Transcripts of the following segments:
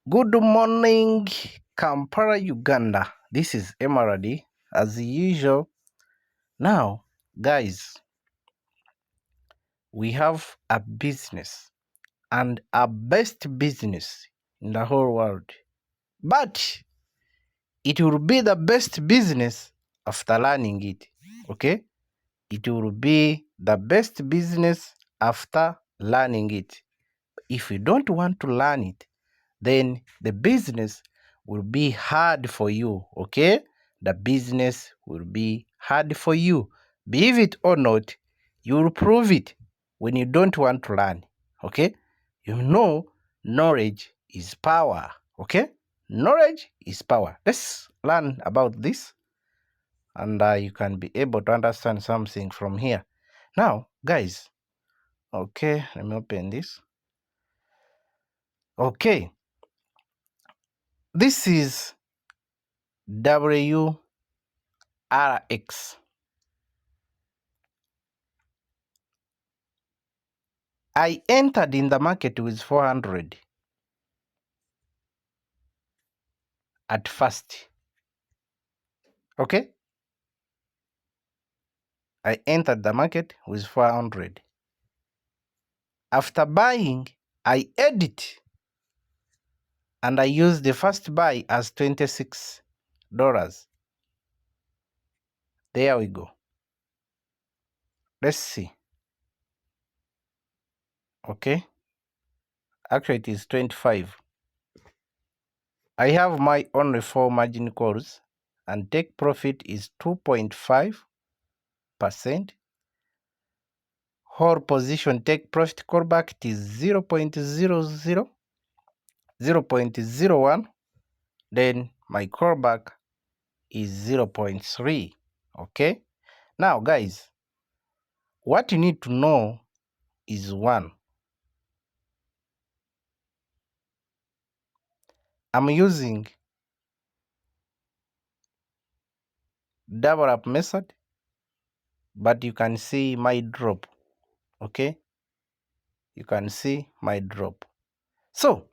Good morning, Kampala, Uganda. This is Emerald, as usual. Now, guys, we have a business and a best business in the whole world. But it will be the best business after learning it. Okay? It will be the best business after learning it. If you don't want to learn it, then the business will be hard for you. Okay? The business will be hard for you. Believe it or not, you will prove it when you don't want to learn. Okay? You know, knowledge is power. Okay? Knowledge is power. Let's learn about this, and you can be able to understand something from here. Now, guys, okay, let me open this. Okay, this is WRX. I entered in the market with 400 at first. Okay? I entered the market with 400. After buying, I edit and I use the first buy as $26. There we go. Let's see. Okay? Actually, it is 25. I have my only 4 margin calls and take profit is 2.5%. Whole position take profit callback it is 0.00, 0.01. Then my callback is 0.3. Okay? Now, guys, what you need to know is one. I'm using double up method, but you can see my drop. Okay? You can see my drop. So,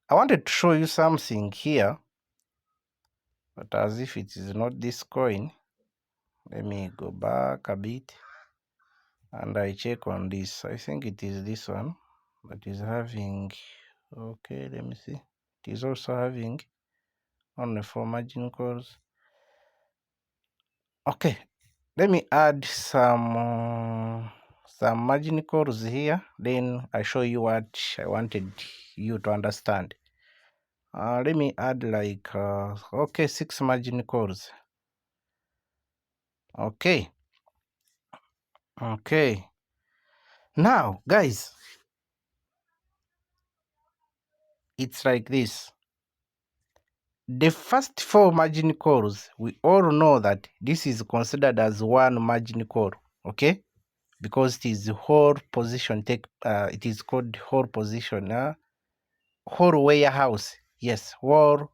I wanted to show you something here, but as if it is not this coin, let me go back a bit and I check on this. I think it is this one that is having, okay, let me see. It is also having only 4 margin calls. Okay, let me add some margin calls here, then I show you what I wanted you to understand. Let me add like okay, 6 margin calls. Okay, now guys, it's like this. The first 4 margin calls, we all know that this is considered as one margin call. Okay, because it is whole position take it is called whole position, whole warehouse. Yes, whole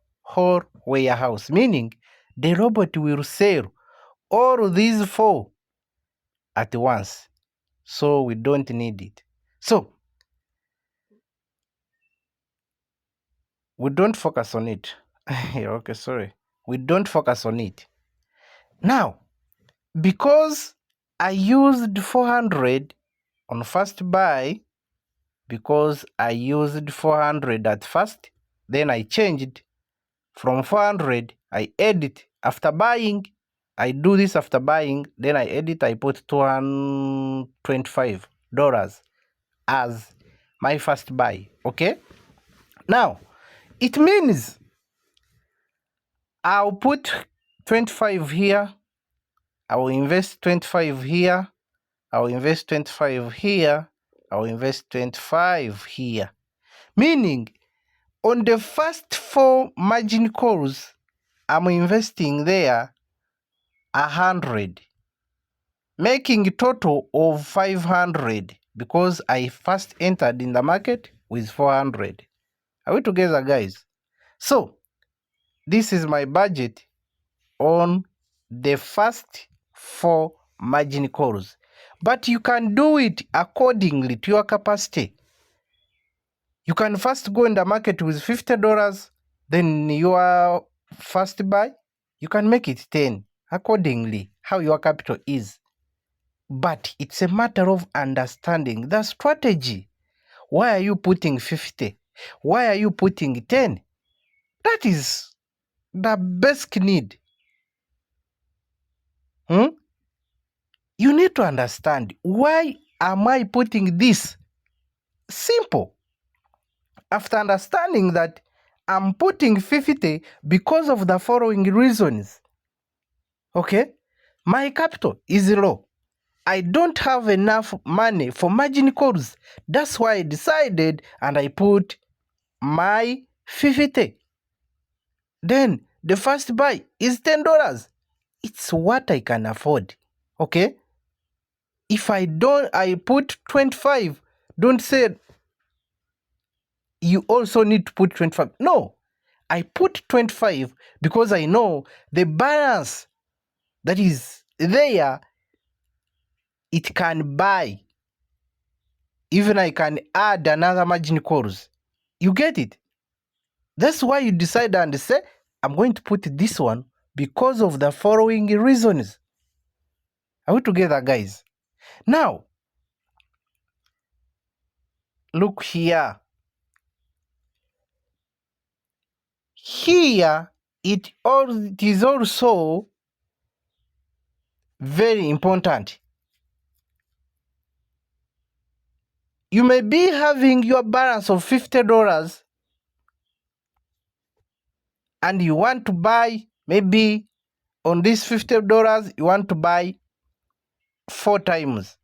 warehouse, meaning the robot will sell all these 4 at once, so we don't need it. So we don't focus on it. Okay, sorry, we don't focus on it now, because I used 400 on first buy, because I used 400 at first, then I changed from 400, I edit after buying. I do this after buying, then I edit, I put $225 as my first buy. Okay, now it means I'll put 25 here, I will invest 25 here, I will invest 25 here, I will invest 25 here, meaning on the first 4 margin calls, I'm investing there 100, making a total of 500, because I first entered in the market with 400. Are we together, guys? So this is my budget on the first 4 margin calls, but you can do it accordingly to your capacity. You can first go in the market with $50, then your first buy, you can make it 10 accordingly, how your capital is. But it's a matter of understanding the strategy. Why are you putting 50? Why are you putting 10? That is the basic need. You need to understand, why am I putting this? Simple. After understanding that I'm putting 50 because of the following reasons. Okay? My capital is low. I don't have enough money for margin calls. That's why I decided and I put my 50. Then the first buy is $10. It's what I can afford. Okay? If I put 25, don't say you also need to put 25. No, I put 25 because I know the balance that is there, it can buy. Even I can add another margin calls. You get it? That's why you decide and say, I'm going to put this one because of the following reasons. Are we together, guys? Now, look here. Here, it is also very important. You may be having your balance of $50 and you want to buy, maybe on this $50, you want to buy 4 times.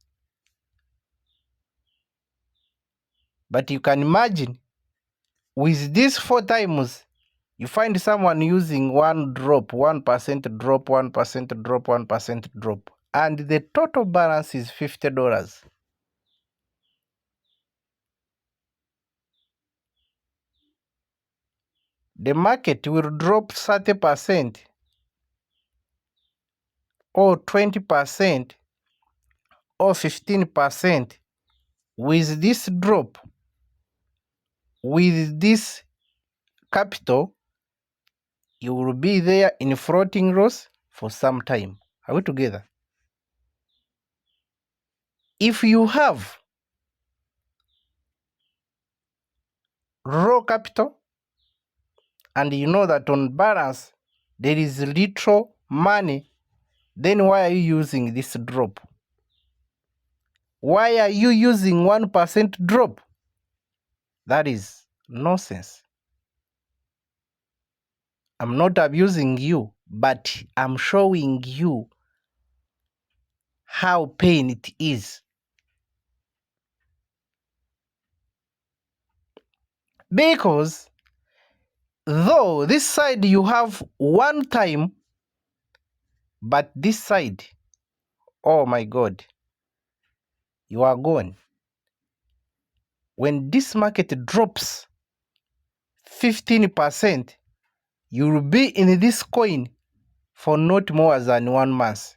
But you can imagine, with these 4 times, you find someone using one drop, 1% drop, 1% drop, 1% drop, and the total balance is $50. The market will drop 30% or 20% or 15%. With this drop, with this capital, you will be there in floating loss for some time. Are we together? If you have raw capital and you know that on balance there is little money, then why are you using this drop? Why are you using 1% drop? That is nonsense. I'm not abusing you, but I'm showing you how pain it is. Because though this side you have one time, but this side, oh my God, you are gone. When this market drops 15%, you will be in this coin for not more than 1 month.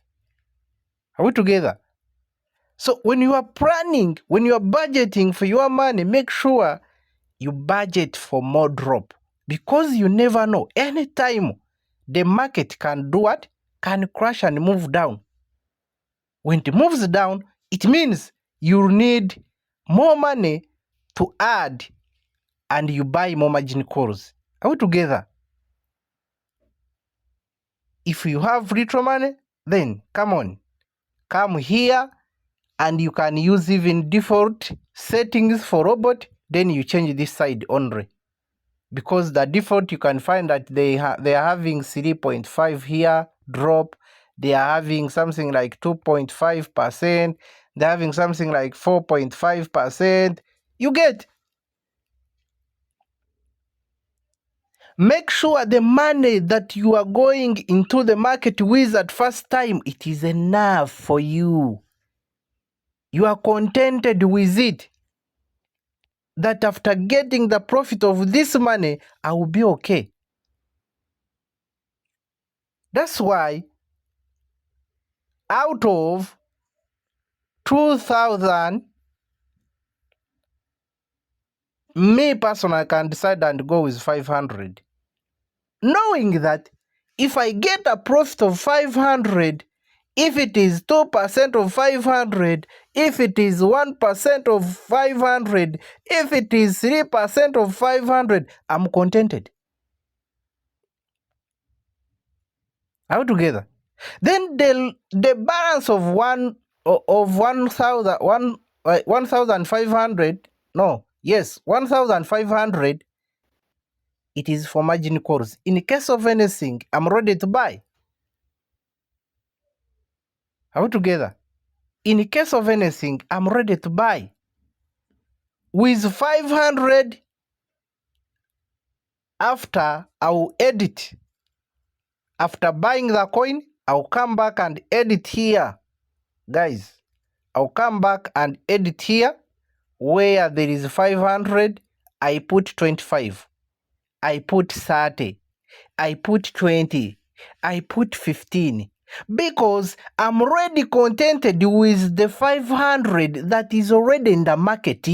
Are we together? So when you are planning, when you are budgeting for your money, make sure you budget for more drop, because you never know. Anytime the market can do what? Can crash and move down. When it moves down, it means you need more money to add and you buy more margin calls. Are we together? If you have little money, then come on, come here, and you can use even default settings for robot. Then you change this side only, because the default you can find that they are having 3.5 here drop. They are having something like 2.5%. They're having something like 4.5%. You get. Make sure the money that you are going into the market with at first time, it is enough for you. You are contented with it. That after getting the profit of this money, I will be okay. That's why out of 2,000 Me personally, I can decide and go with 500. Knowing that if I get a profit of 500, if it is 2% of 500, if it is 1% of 500, if it is 3% of 500, I'm contented. All together. Then the balance of 1,500, no, yes, 1,500, it is for margin calls. In case of anything, I'm ready to buy. All together. In case of anything, I'm ready to buy. With 500, after I'll edit. After buying the coin, I'll come back and edit here. Guys, I'll come back and edit here. Where there is 500, I put 25. I put 30. I put 20. I put 15. Because I'm already contented with the 500 that is already in the market.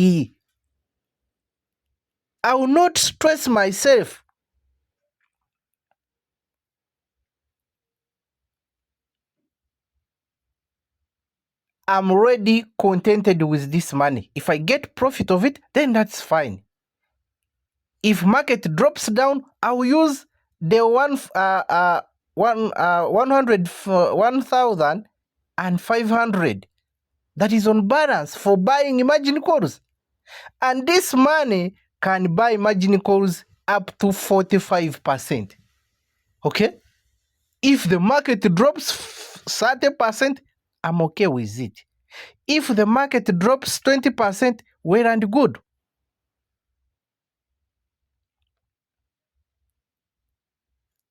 I will not stress myself. I'm already contented with this money. If I get profit of it, then that's fine. If market drops down, I'll use the 1,500 that is on balance for buying margin calls. And this money can buy margin calls up to 45%. Okay? If the market drops 30%, I'm okay with it. If the market drops 20%, well and good.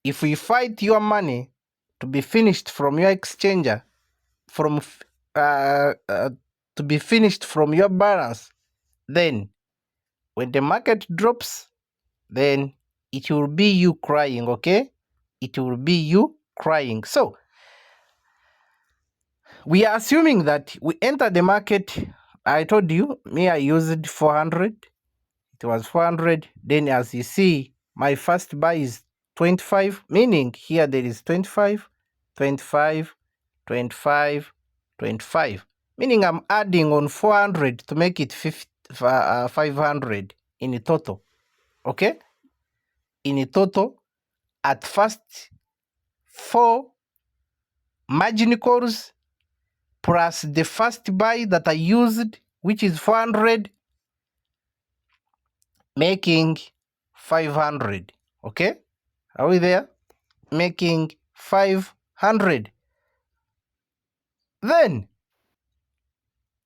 If we fight your money to be finished from your exchanger, to be finished from your balance, then when the market drops, then it will be you crying, okay? It will be you crying. So we are assuming that we enter the market. I told you, me, I used 400. It was 400. Then as you see, my first buy is 25, meaning here there is 25, 25, 25, 25, meaning I'm adding on 400 to make it 500 in total. Okay? In total, at first, 4 margin calls plus the first buy that I used, which is 400, making 500. Okay? Are we there? Making 500. Then,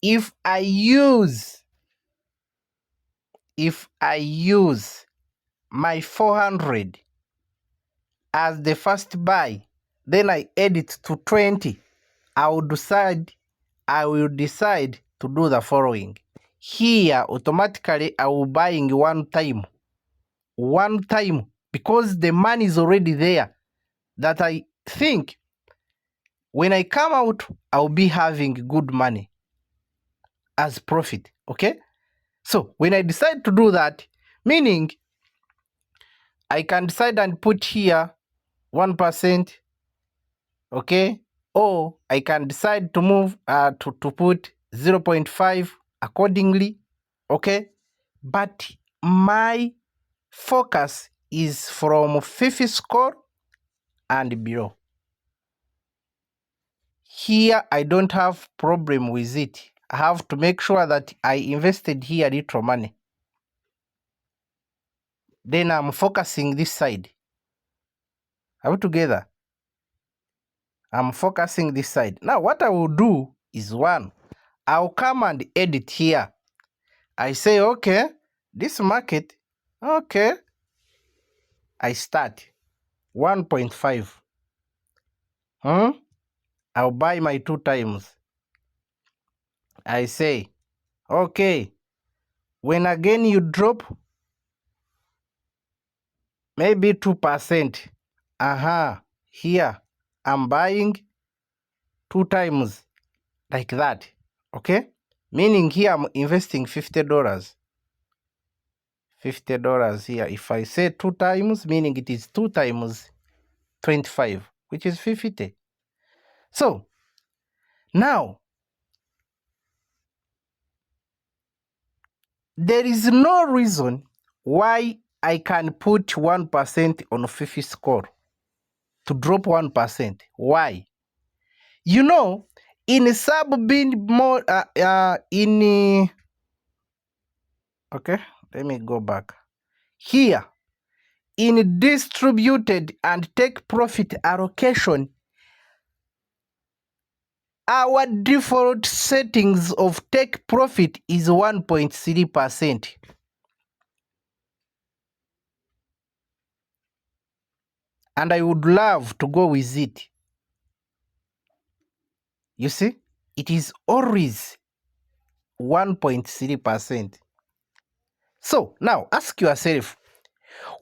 if I use my 400 as the first buy, then I add it to 20, I will decide to do the following. Here, automatically, I will buying one time, because the money is already there, that I think when I come out, I'll be having good money as profit. Okay? So when I decide to do that, meaning I can decide and put here 1%, okay? Or I can decide to move to put 0.5 accordingly, okay? But my focus is from FIFI score and below. Here I don't have problem with it. I have to make sure that I invested here little money. Then I'm focusing this side. Are we together? I'm focusing this side. Now what I will do is I'll come and edit here. I say, okay, this market, okay, I start 1.5. I'll buy my 2 times. I say, okay, when again you drop maybe 2%, here I'm buying 2 times like that, okay? Meaning here I'm investing $50. $50 here. If I say 2 times, meaning it is 2 times 25, which is 50. So now there is no reason why I can put 1% on Fifi score to drop 1%. Why? You know, in sub-bin mode, okay, let me go back. Here, in distributed and take profit allocation, our default settings of take profit is 1.3%. And I would love to go with it. You see, it is always 1.3%. So now ask yourself,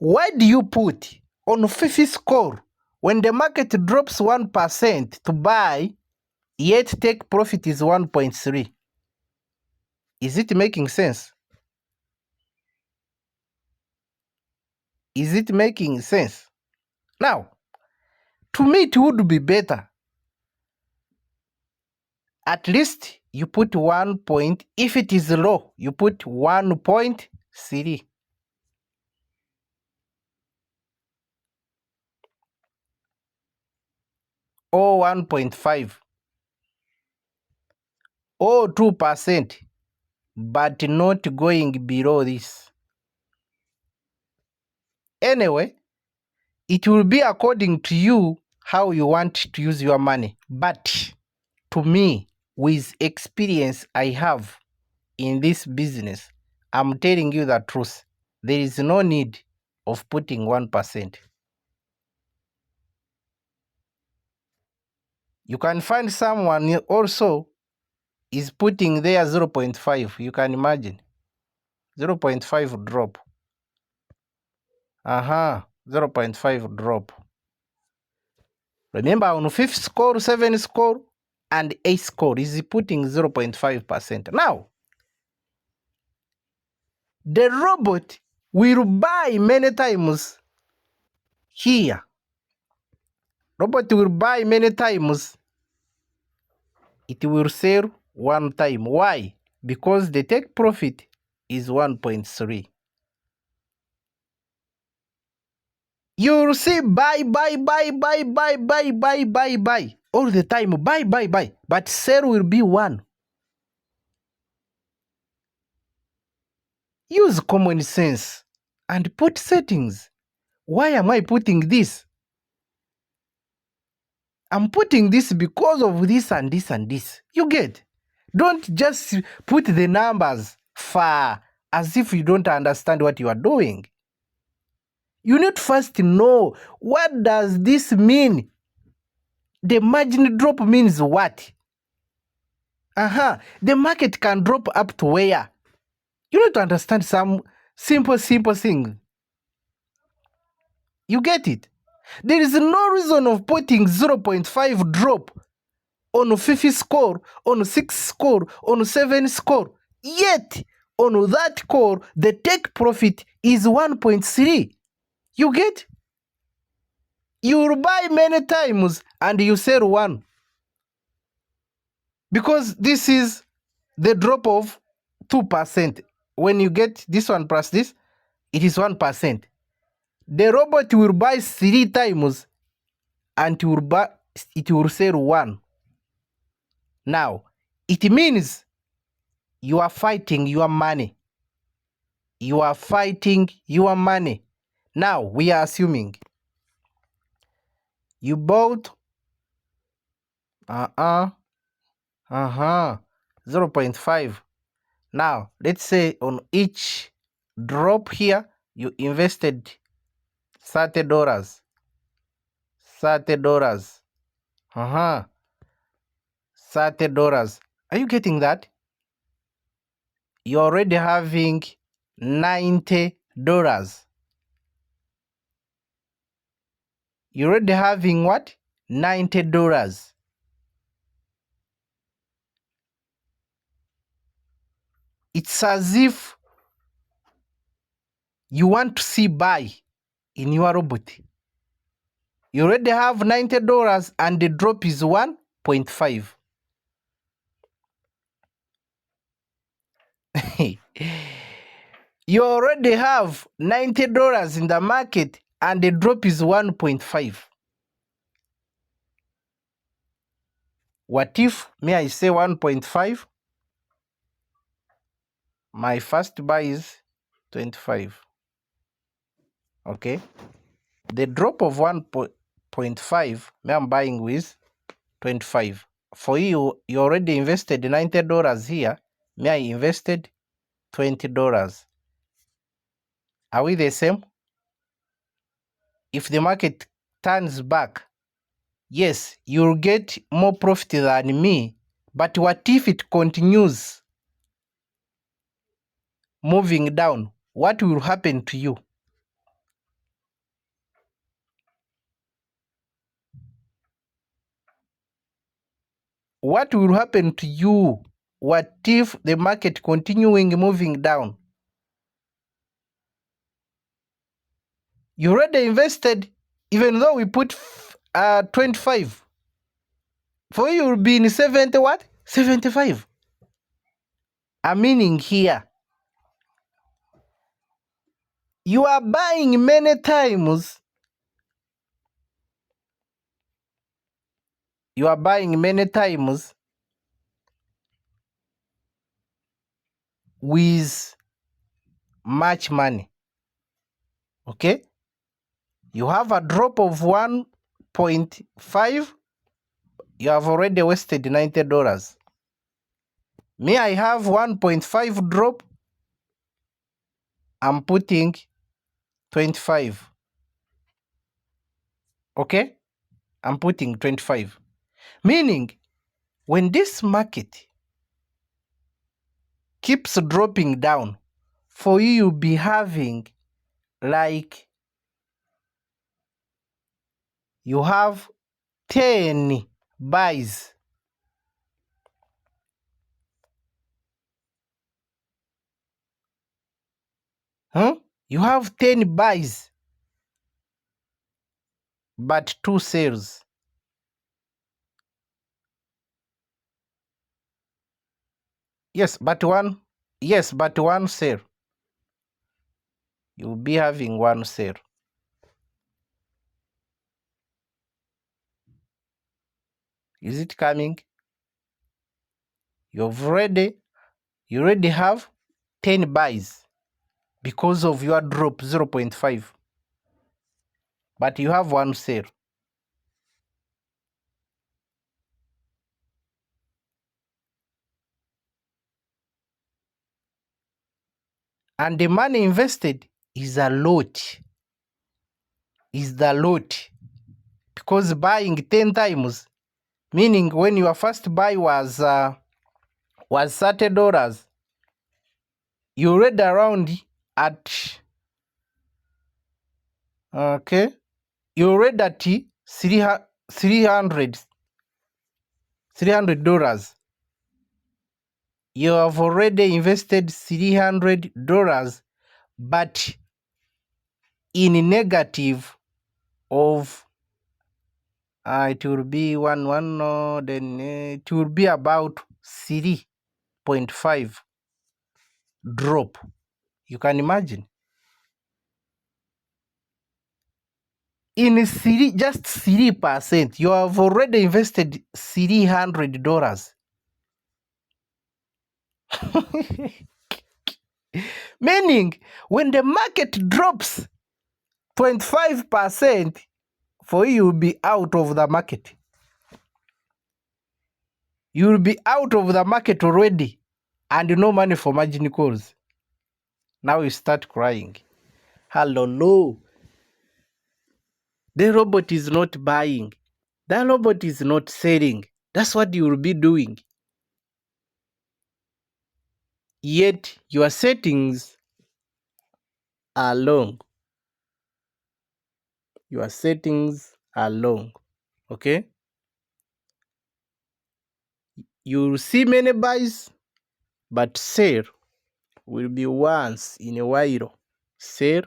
why do you put on Fifi score when the market drops 1% to buy, yet take profit is 1.3? Is it making sense? Is it making sense? Now, to me, it would be better. At least you put 1 point. If it is low, you put 1.3. Or 1.5. Or 2%. But not going below this. Anyway, it will be according to you how you want to use your money. But to me, with experience I have in this business, I'm telling you the truth. There is no need of putting 1%. You can find someone also is putting there 0.5. You can imagine. 0.5 drop. 0.5 drop. Remember, on 5th score, 7th score, and 8th score is putting 0.5%. Now, the robot will buy many times here. Robot will buy many times. It will sell one time. Why? Because the take profit is 1.3. You'll see buy all the time. Buy. But sell will be 1. Use common sense and put settings. Why am I putting this? I'm putting this because of this and this and this. You get? Don't just put the numbers far as if you don't understand what you are doing. You need first to know, what does this mean? The margin drop means what? The market can drop up to where? You need to understand some simple thing. You get it? There is no reason of putting 0.5 drop on 50 score, on 6 score, on 7 score. Yet, on that score, the take profit is 1.3. You get? You will buy many times and you sell 1. Because this is the drop of 2%. When you get this one plus this, it is 1%. The robot will buy 3 times and it will sell 1. Now, it means you are fighting your money. You are fighting your money. Now, we are assuming you bought 0.5. Now, let's say on each drop here, you invested $30. $30. $30. Are you getting that? You're already having $90. You're already having what? $90. It's as if you want to see buy in your robot. You already have $90 and the drop is 1.5. You already have $90 in the market and the drop is 1.5. What if may I say 1.5? My first buy is 25. Okay. The drop of 1.5, me I'm buying with 25. For you, you already invested $90 here. Me I invested $20. Are we the same? If the market turns back, yes, you'll get more profit than me. But what if it continues moving down? What will happen to you? What will happen to you? What if the market continuing moving down? You already invested, even though we put 25. For you will be in 70 what? 75. I'm meaning here. You are buying many times. You are buying many times with much money. Okay? You have a drop of 1.5. You have already wasted $90. Me, I have 1.5 drop. I'm putting 25. Okay? I'm putting 25. Meaning, when this market keeps dropping down, for you, you'll be having like you have 10 buys. You have 10 buys, but 2 sales. Yes, but one sale. You'll be having one sale. Is it coming? You already have 10 buys because of your drop 0.5. But you have one sale. And the money invested is a lot. Is the lot. Because buying 10 times, meaning when your first buy was $30, you read around at you read at $300. You have already invested $300, but in negative of it will be then it will be about 3.5 drop. You can imagine. In just 3%, you have already invested $300. Meaning, when the market drops 25%, for you will be out of the market. You will be out of the market already, and no money for margin calls. Now you start crying. Hello, no. The robot is not buying. The robot is not selling. That's what you will be doing. Yet your settings are long. Your settings are long. Okay? You will see many buys, but sale will be once in a while. sell.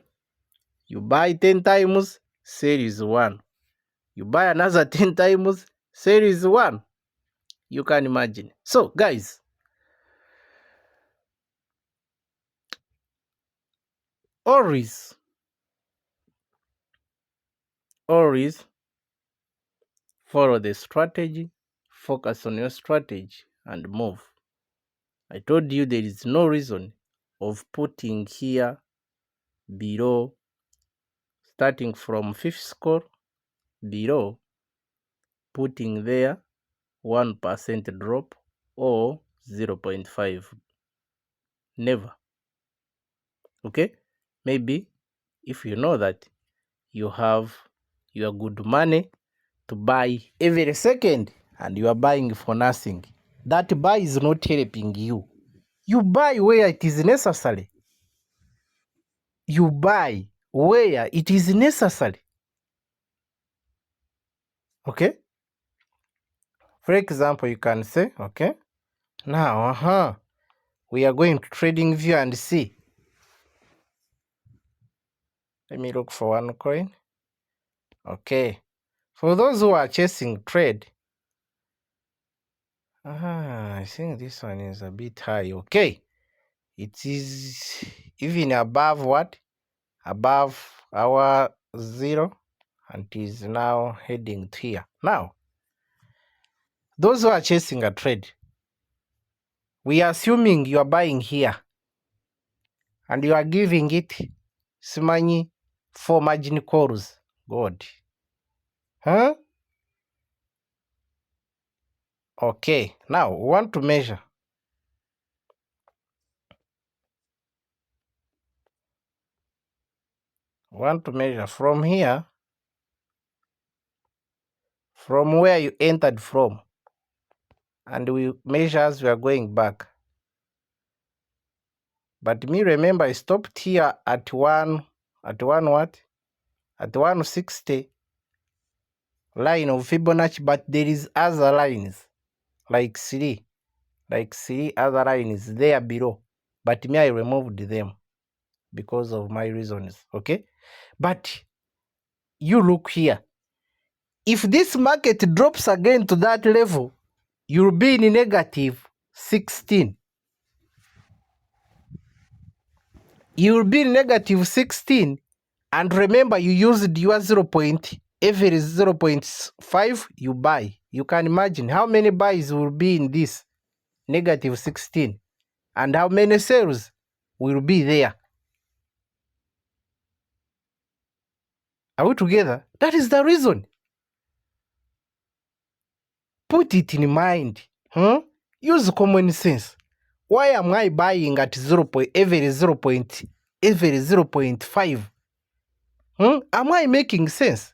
You buy 10 times, sell is 1. You buy another 10 times, sell is 1. You can imagine. So, guys, always follow the strategy, focus on your strategy, and move. I told you there is no reason of putting here below, starting from 5th score, below, putting there 1% drop or 0.5. Never. Okay? Maybe if you know that you have your good money to buy every second and you are buying for nothing, that buy is not helping you. You buy where it is necessary. You buy where it is necessary. Okay? For example, you can say, okay, now, we are going to TradingView and see. Let me look for one coin. Okay. For those who are chasing trade, I think this one is a bit high. Okay. It is even above what? Above our 0, and it is now heading to here. Now, those who are chasing a trade, we are assuming you are buying here and you are giving it Simanyi 4 margin calls. God. Huh? Okay. Now, we want to measure. From here, from where you entered from, and we measure as we are going back. But me remember I stopped here at what? At 160 line of Fibonacci, but there is other lines like 3 other lines there below. But me I removed them because of my reasons. Okay? But you look here. If this market drops again to that level, you'll be in negative 16. You'll be in negative 16. And remember, you used your 0. Every 0.5 you buy. You can imagine how many buys will be in this negative 16 and how many sales will be there. Are we together? That is the reason. Put it in mind. Use common sense. Why am I buying at every 0.5? Am I making sense?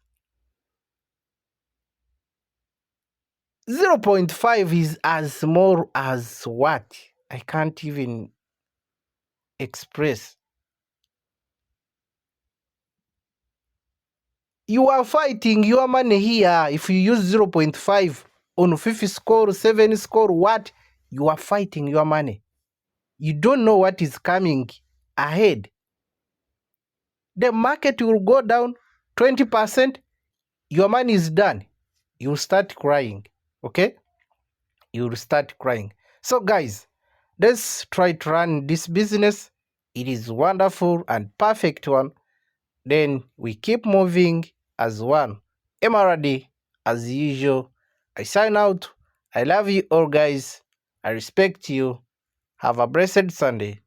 0.5 is as small as what? I can't even express. You are fighting your money here. If you use 0.5 on 5 score, 7 score, what? You are fighting your money. You don't know what is coming ahead. The market will go down 20%. Your money is done. You will start crying. Okay? You will start crying. So guys, let's try to run this business. It is wonderful and perfect one. Then we keep moving as one. Emerald, as usual, I sign out. I love you all, guys. I respect you. Have a blessed Sunday.